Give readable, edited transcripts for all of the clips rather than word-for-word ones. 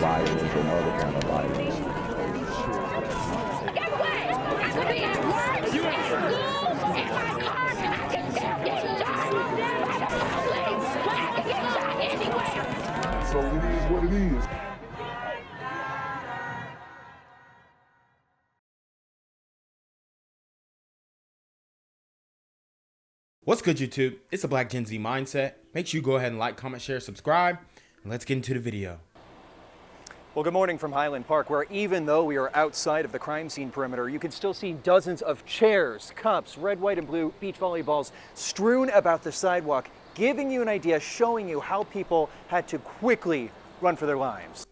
violence or no other kind of violence. Get away! I could be at work, at school, in my car, and I can still get shot by the police. But I can get shot anywhere. So it is what it is. What's good, YouTube? It's a Black Gen Z Mindset. Make sure you go ahead and like, comment, share, subscribe, and let's get into the video. Well, good morning from Highland Park, where even though we are outside of the crime scene perimeter, you can still see dozens of chairs, cups, red, white, and blue beach volleyballs strewn about the sidewalk, giving you an idea, showing you how people had to quickly run for their lives.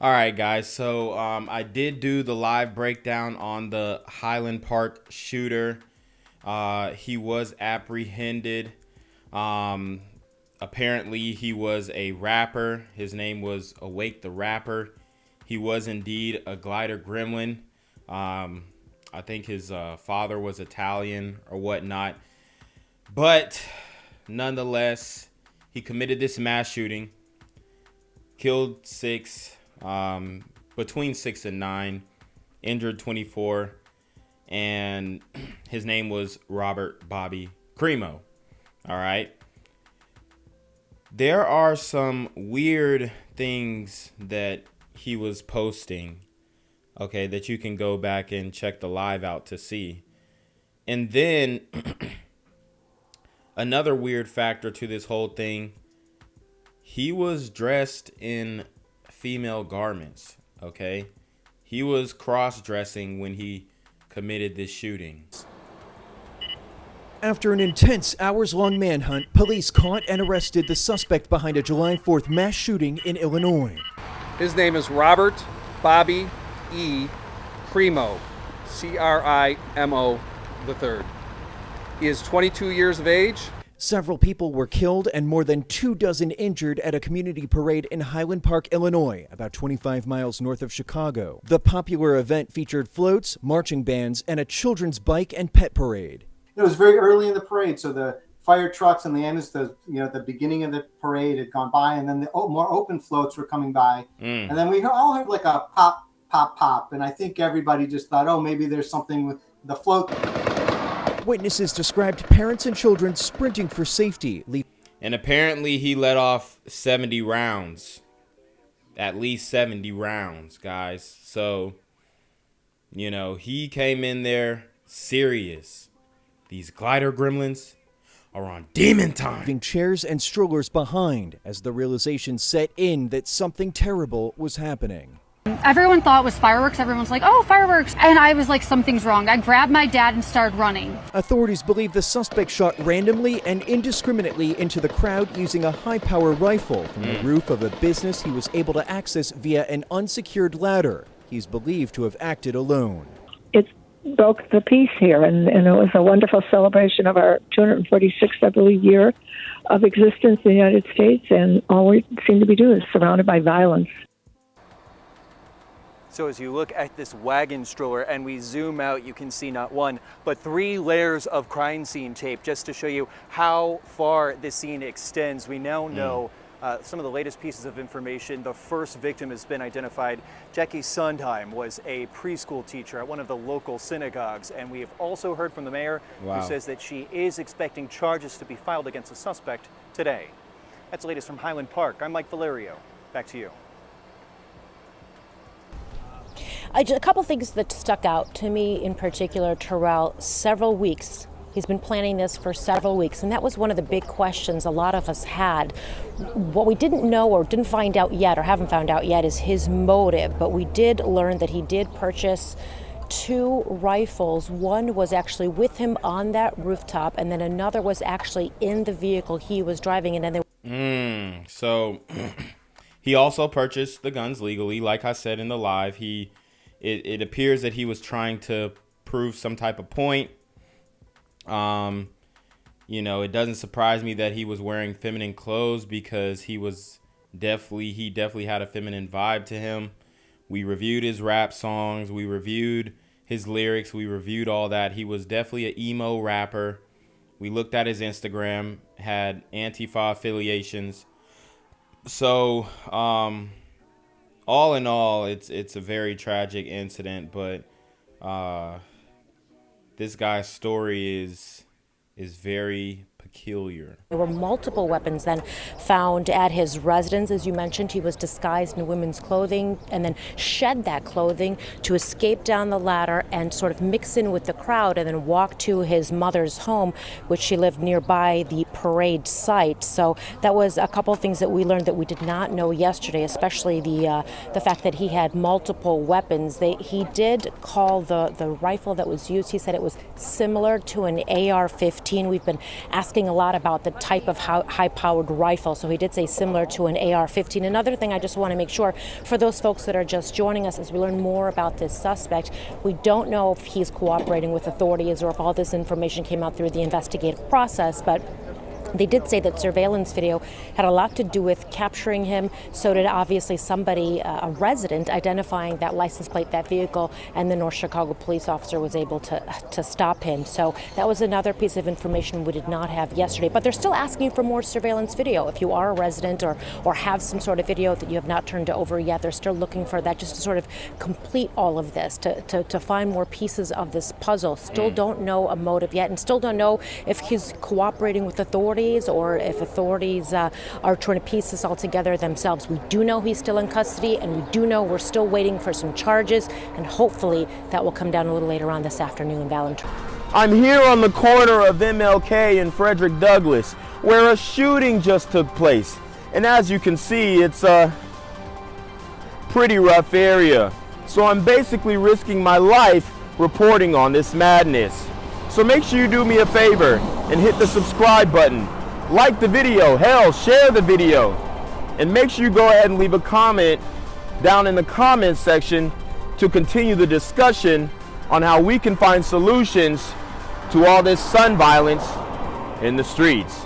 All right, guys. So I did do the live breakdown on the Highland Park shooter. He was apprehended. Apparently he was a rapper. His name was Awake the Rapper. He was indeed a glider gremlin. I think his father was Italian or whatnot. But nonetheless, he committed this mass shooting, killed 6, between 6 and 9, injured 24. And his name was Robert Bobby Crimo. All right. There are some weird things that he was posting, okay, that you can go back and check the live out to see. And then another weird factor to this whole thing, he was dressed in female garments, okay? He was cross-dressing when he committed this shooting. After an intense hours-long manhunt, police caught and arrested the suspect behind a July 4th mass shooting in Illinois. His name is Robert Bobby E. Crimo, C-R-I-M-O III. He is 22 years of age. Several people were killed and more than 24 injured at a community parade in Highland Park, Illinois, about 25 miles north of Chicago. The popular event featured floats, marching bands, and a children's bike and pet parade. It was very early in the parade, so the fire trucks and the the beginning of the parade had gone by, and then the more open floats were coming by, and then we all heard like a pop, pop, pop, and I think everybody just thought, oh, maybe there's something with the float. Witnesses described parents and children sprinting for safety. And apparently he let off 70 rounds. At least 70 rounds, guys. So, you know, he came in there serious. These glider gremlins are on demon time. Leaving chairs and strollers behind as the realization set in that something terrible was happening. Everyone thought it was fireworks. Everyone's like, oh, fireworks. And I was like, something's wrong. I grabbed my dad and started running. Authorities believe the suspect shot randomly and indiscriminately into the crowd using a high-power rifle from the roof of a business he was able to access via an unsecured ladder. He's believed to have acted alone. It broke the peace here, and it was a wonderful celebration of our 246th, I believe, year of existence in the United States, and all we seem to be doing is surrounded by violence. So as you look at this wagon stroller and we zoom out, you can see not one, but 3 layers of crime scene tape just to show you how far this scene extends. We now know some of the latest pieces of information. The first victim has been identified. Jackie Sondheim was a preschool teacher at one of the local synagogues, and we have also heard from the mayor, who says that she is expecting charges to be filed against the suspect today. That's the latest from Highland Park. I'm Mike Valerio. Back to you. A couple things that stuck out to me in particular, Terrell, several weeks. He's been planning this for several weeks, and that was one of the big questions a lot of us had. What we didn't know or didn't find out yet or haven't found out yet is his motive, but we did learn that he did purchase 2 rifles. One was actually with him on that rooftop, and then another was actually in the vehicle he was driving, and then they So he also purchased the guns legally. Like I said in the live, it appears that he was trying to prove some type of point. You know, it doesn't surprise me that he was wearing feminine clothes because he definitely had a feminine vibe to him. We reviewed his rap songs. We reviewed his lyrics. We reviewed all that. He was definitely an emo rapper. We looked at his Instagram, had Antifa affiliations. So, all in all, it's a very tragic incident, but this guy's story is very peculiar. There were multiple weapons then found at his residence. As you mentioned, he was disguised in women's clothing and then shed that clothing to escape down the ladder and sort of mix in with the crowd and then walk to his mother's home, which she lived nearby the parade site. So that was a couple of things that we learned that we did not know yesterday, especially the fact that he had multiple weapons. He did call the rifle that was used, he said it was similar to an AR-15. We've been asking a lot about the type of high-powered rifle, so he did say similar to an AR-15. Another thing I just want to make sure for those folks that are just joining us as we learn more about this suspect, we don't know if he's cooperating with authorities or if all this information came out through the investigative process, but they did say that surveillance video had a lot to do with capturing him. So did obviously somebody, a resident, identifying that license plate, that vehicle, and the North Chicago police officer was able to stop him. So that was another piece of information we did not have yesterday. But they're still asking for more surveillance video. If you are a resident or have some sort of video that you have not turned over yet, they're still looking for that just to sort of complete all of this, to find more pieces of this puzzle. Still don't know a motive yet, and still don't know if he's cooperating with authorities or if authorities are trying to piece this all together themselves. We do know he's still in custody, and we do know we're still waiting for some charges, and hopefully that will come down a little later on this afternoon, Valentine. I'm here on the corner of MLK and Frederick Douglass, where a shooting just took place. And as you can see, it's a pretty rough area. So I'm basically risking my life reporting on this madness. So make sure you do me a favor and hit the subscribe button. Like the video, hell, share the video. And make sure you go ahead and leave a comment down in the comments section to continue the discussion on how we can find solutions to all this son violence in the streets.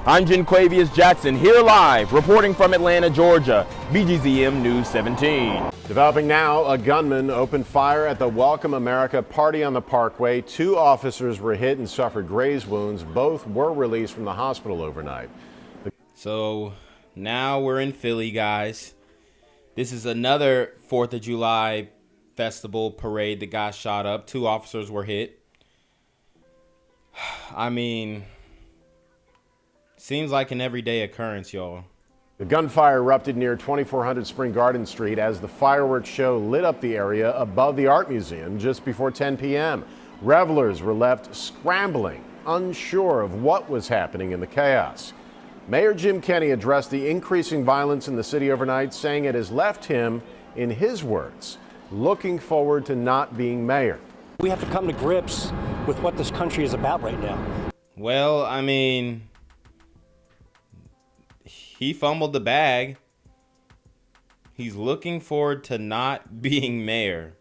I'm Jenquavius Jackson, here live, reporting from Atlanta, Georgia, BGZM News 17. Developing now, a gunman opened fire at the Welcome America party on the Parkway. 2 officers were hit and suffered graze wounds. Both were released from the hospital overnight. So now we're in Philly, guys. This is another 4th of July festival parade that got shot up. 2 officers were hit. I mean, seems like an everyday occurrence, y'all. The gunfire erupted near 2400 Spring Garden Street as the fireworks show lit up the area above the Art Museum just before 10 p.m. Revelers were left scrambling, unsure of what was happening in the chaos. Mayor Jim Kenney addressed the increasing violence in the city overnight, saying it has left him, in his words, looking forward to not being mayor. We have to come to grips with what this country is about right now. Well, I mean, he fumbled the bag. He's looking forward to not being mayor.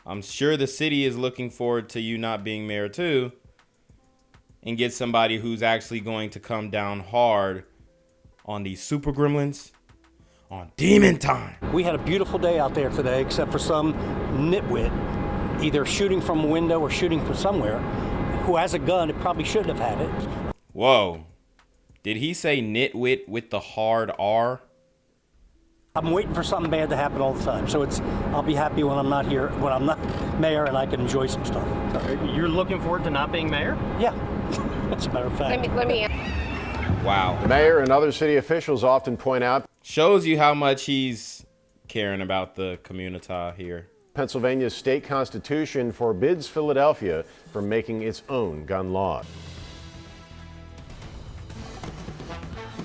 I'm sure the city is looking forward to you not being mayor too, and get somebody who's actually going to come down hard on these super gremlins on demon time. We had a beautiful day out there today, except for some nitwit either shooting from a window or shooting from somewhere who has a gun and probably shouldn't have had it. Whoa. Did he say nitwit with the hard R? I'm waiting for something bad to happen all the time. So I'll be happy when I'm not here, when I'm not mayor, and I can enjoy some stuff. You're looking forward to not being mayor? Yeah, as a matter of fact. Let me. Wow. The mayor and other city officials often point out. Shows you how much he's caring about the community here. Pennsylvania's state constitution forbids Philadelphia from making its own gun law.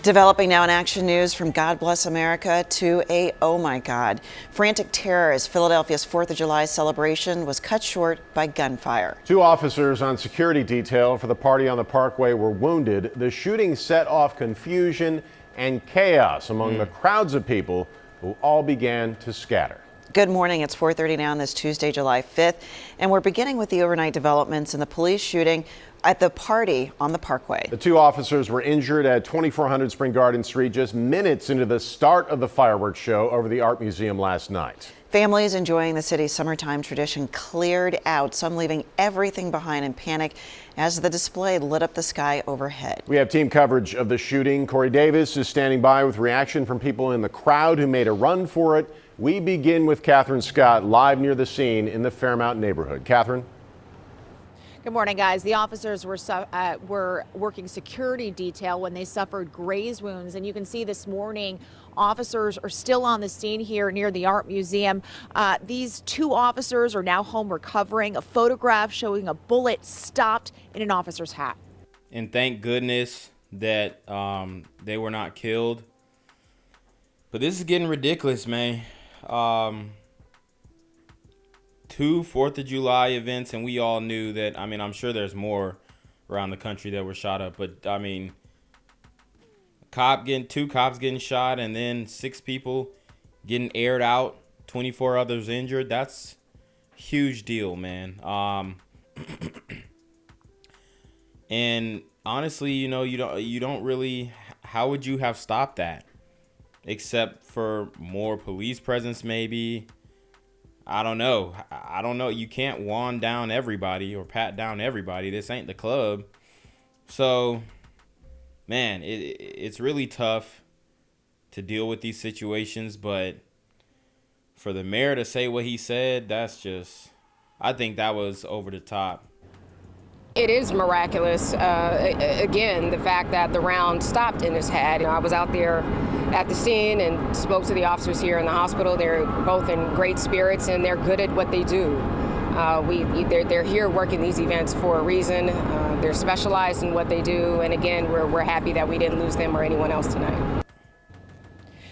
Developing now in action news from God Bless America to a oh my God. Frantic terror as Philadelphia's 4th of July celebration was cut short by gunfire. 2 officers on security detail for the party on the Parkway were wounded. The shooting set off confusion and chaos among the crowds of people who all began to scatter. Good morning. It's 4:30 now on this Tuesday, July 5th, and we're beginning with the overnight developments in the police shooting at the party on the Parkway. The 2 officers were injured at 2400 Spring Garden Street just minutes into the start of the fireworks show over the Art Museum last night. Families enjoying the city's summertime tradition cleared out, some leaving everything behind in panic as the display lit up the sky overhead. We have team coverage of the shooting. Corey Davis is standing by with reaction from people in the crowd who made a run for it. We begin with Catherine Scott live near the scene in the Fairmount neighborhood. Catherine? Good morning, guys. The officers were working security detail when they suffered graze wounds, and you can see this morning officers are still on the scene here near the Art Museum. These two officers are now home recovering. A photograph showing a bullet stopped in an officer's hat. And thank goodness that they were not killed. But this is getting ridiculous, man. 2 4th of July events, and we all knew that. I mean, I'm sure there's more around the country that were shot up, but I mean, two cops getting shot, and then 6 people getting aired out, 24 others injured. That's a huge deal, man. And honestly, you know, you don't really. How would you have stopped that? Except for more police presence, maybe. I don't know. You can't wand down everybody or pat down everybody. This ain't the club. So, man, it's really tough to deal with these situations. But for the mayor to say what he said, that's just, I think that was over the top. It is miraculous. Again, the fact that the round stopped in his head. I was out there at the scene and spoke to the officers here in the hospital. They're both in great spirits and they're good at what they do. They're here working these events for a reason. They're specialized in what they do. And again, we're happy that we didn't lose them or anyone else tonight.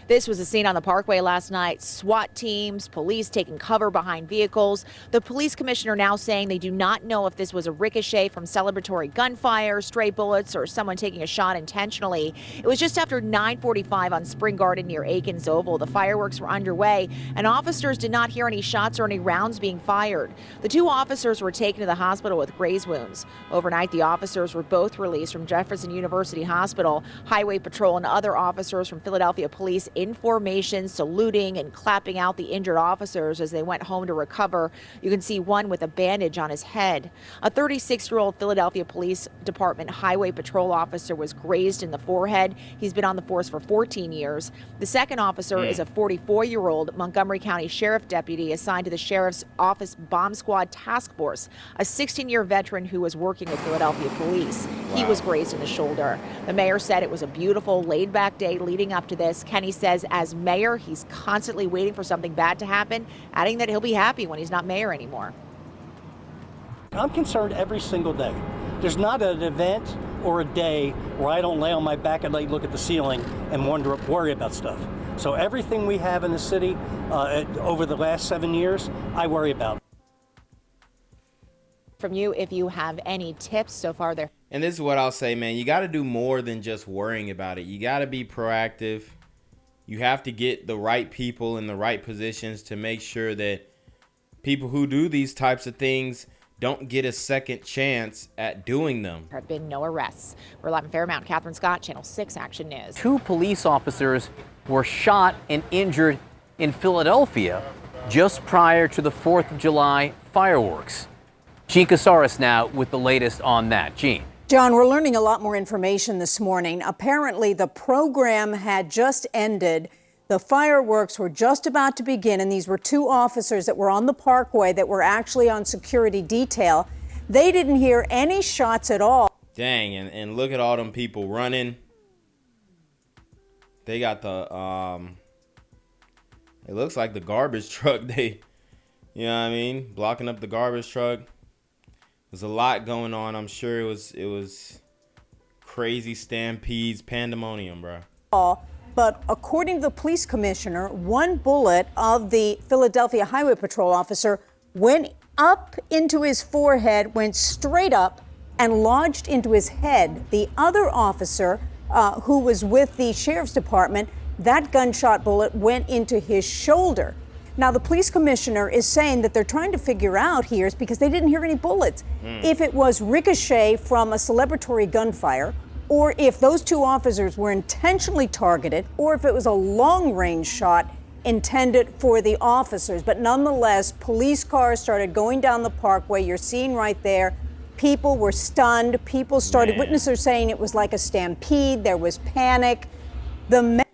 This was a scene on the Parkway last night. SWAT teams, police taking cover behind vehicles. The police commissioner now saying they do not know if this was a ricochet from celebratory gunfire, stray bullets, or someone taking a shot intentionally. It was just after 9:45 on Spring Garden near Aikens Oval. The fireworks were underway, and officers did not hear any shots or any rounds being fired. The 2 officers were taken to the hospital with graze wounds. Overnight, the officers were both released from Jefferson University Hospital. Highway Patrol and other officers from Philadelphia Police in formation, saluting and clapping out the injured officers as they went home to recover. You can see one with a bandage on his head. A 36-year-old Philadelphia Police Department Highway Patrol officer was grazed in the forehead. He's been on the force for 14 years. The second officer is a 44-year-old Montgomery County Sheriff deputy assigned to the Sheriff's Office Bomb Squad Task Force, a 16-year veteran who was working with Philadelphia Police. Wow. He was grazed in the shoulder. The mayor said it was a beautiful, laid-back day leading up to this. Kenney says as mayor, he's constantly waiting for something bad to happen, adding that he'll be happy when he's not mayor anymore. I'm concerned every single day. There's not an event or a day where I don't lay on my back and look at the ceiling and worry about stuff. So everything we have in the city over the last 7 years, I worry about. From you, if you have any tips so far there. And this is what I'll say, man. You got to do more than just worrying about it. You got to be proactive. You have to get the right people in the right positions to make sure that people who do these types of things don't get a second chance at doing them. There have been no arrests. We're live in Fairmount. Catherine Scott, Channel 6 Action News. 2 police officers were shot and injured in Philadelphia just prior to the 4th of July fireworks. Gene Casares now with the latest on that. Gene. John, we're learning a lot more information this morning. Apparently, the program had just ended. The fireworks were just about to begin, and these were 2 officers that were on the Parkway that were actually on security detail. They didn't hear any shots at all. Dang, and look at all them people running. They got the, it looks like the garbage truck. You know what I mean? Blocking up the garbage truck. There's a lot going on. I'm sure it was crazy stampedes, pandemonium, bro. But according to the police commissioner, 1 bullet of the Philadelphia Highway Patrol officer went up into his forehead, went straight up and lodged into his head. The other officer who was with the sheriff's department, that gunshot bullet went into his shoulder. Now, the police commissioner is saying that they're trying to figure out here is because they didn't hear any bullets. If it was ricochet from a celebratory gunfire, or if those 2 officers were intentionally targeted, or if it was a long-range shot, intended for the officers. But nonetheless, police cars started going down the parkway. You're seeing right there. People were stunned. People started, witnesses are saying it was like a stampede. There was panic.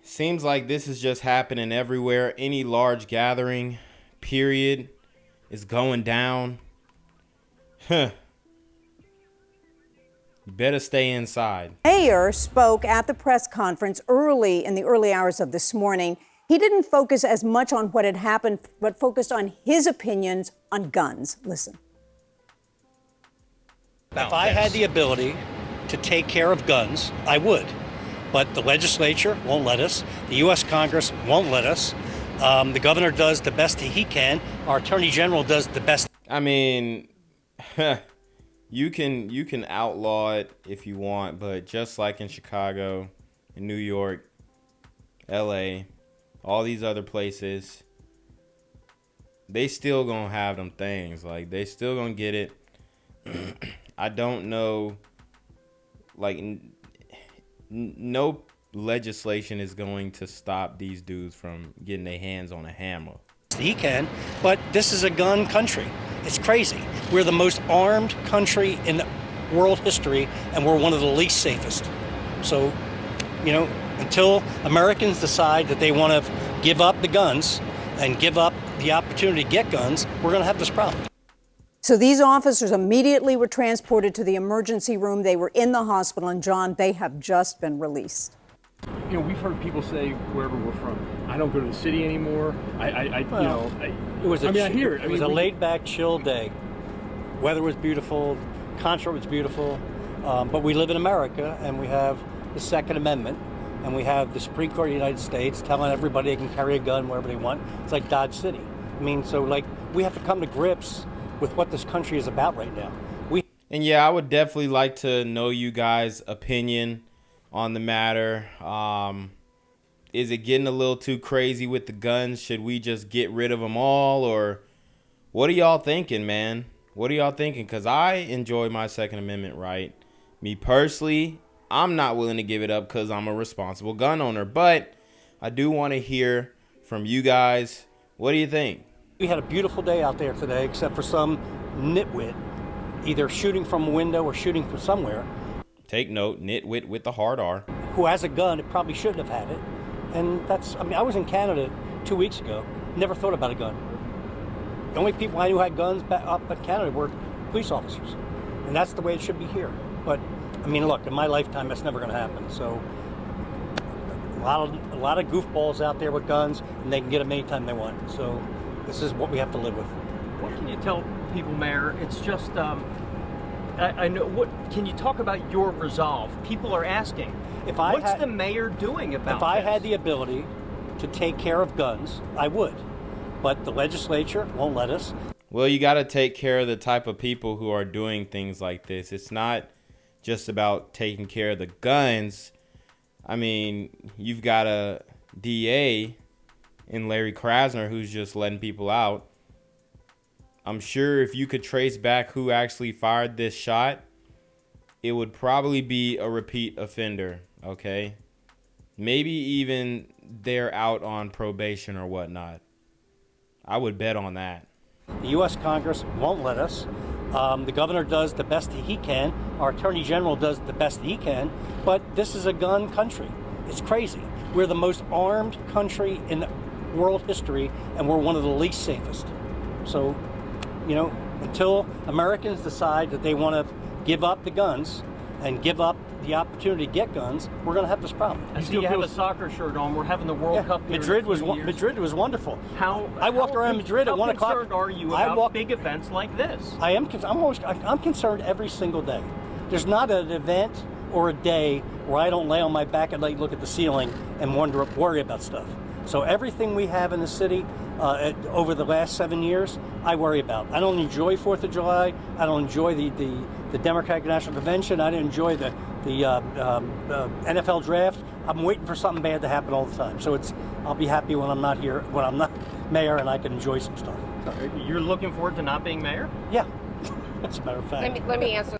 Seems like this is just happening everywhere. Any large gathering, period, is going down. Huh. You better stay inside. Mayor spoke at the press conference in the early hours of this morning. He didn't focus as much on what had happened, but focused on his opinions on guns. Listen. If I had the ability to take care of guns, I would. But the legislature won't let us. The U.S. Congress won't let us. The governor does the best he can. Our attorney general does the best. I mean, you can outlaw it if you want, but just like in Chicago, in New York, L.A., all these other places, they still gonna have them things. Like, they still gonna get it. I don't know, like, no legislation is going to stop these dudes from getting their hands on a hammer. He can, but this is a gun country. It's crazy. We're the most armed country in world history, and we're one of the least safest. So, you know, until Americans decide that they want to give up the guns and give up the opportunity to get guns, we're going to have this problem. So these officers immediately were transported to the emergency room. They were in the hospital, and John, they have just been released. You know, we've heard people say wherever we're from, I don't go to the city anymore. I was a laid-back, chill day. Weather was beautiful, concert was beautiful, but we live in America, and we have the Second Amendment, and we have the Supreme Court of the United States telling everybody they can carry a gun wherever they want. It's like Dodge City. I mean, so like we have to come to grips with what this country is about right now. And yeah, I would definitely like to know you guys' opinion on the matter. Is it getting a little too crazy with the guns? Should we just get rid of them all? Or what are y'all thinking, man? What are y'all thinking? Because I enjoy my Second Amendment right. Me personally, I'm not willing to give it up because I'm a responsible gun owner. But I do want to hear from you guys. What do you think? We had a beautiful day out there today, except for some nitwit either shooting from a window or shooting from somewhere. Take note, nitwit with the hard R. Who has a gun, it probably shouldn't have had it. And that's, I mean, I was in Canada 2 weeks ago, never thought about a gun. The only people I knew had guns up in Canada were police officers. And that's the way it should be here. But, I mean, look, in my lifetime, that's never going to happen. So, a lot of goofballs out there with guns, and they can get them anytime they want. So, this is what we have to live with. What can you tell people, Mayor? It's just, I know. What can you talk about your resolve? People are asking. What's the mayor doing about this? If I had the ability to take care of guns, I would. But the legislature won't let us. Well, you got to take care of the type of people who are doing things like this. It's not just about taking care of the guns. I mean, you've got a DA in Larry Krasner who's just letting people out. I'm sure if you could trace back who actually fired this shot, it would probably be a repeat offender, okay? Maybe even they're out on probation or whatnot. I would bet on that. The U.S. Congress won't let us. The governor does the best he can. Our attorney general does the best he can. But this is a gun country. It's crazy. We're the most armed country in world history, and we're one of the least safest. So, you know, until Americans decide that they want to give up the guns and give up the opportunity to get guns, we're going to have this problem. I see you have a soccer shirt on. We're having the World Cup here. Madrid was wonderful. I walked around Madrid at 1 o'clock. How concerned are you about big events like this? I'm concerned every single day. There's not an event or a day where I don't lay on my back and look at the ceiling and worry about stuff. So everything we have in the city over the last 7 years, I worry about. I don't enjoy 4th of July. I don't enjoy the Democratic National Convention. I didn't enjoy the NFL draft. I'm waiting for something bad to happen all the time. So I'll be happy when I'm not here, when I'm not mayor, and I can enjoy some stuff. You're looking forward to not being mayor? Yeah, as a matter of fact. Let me answer.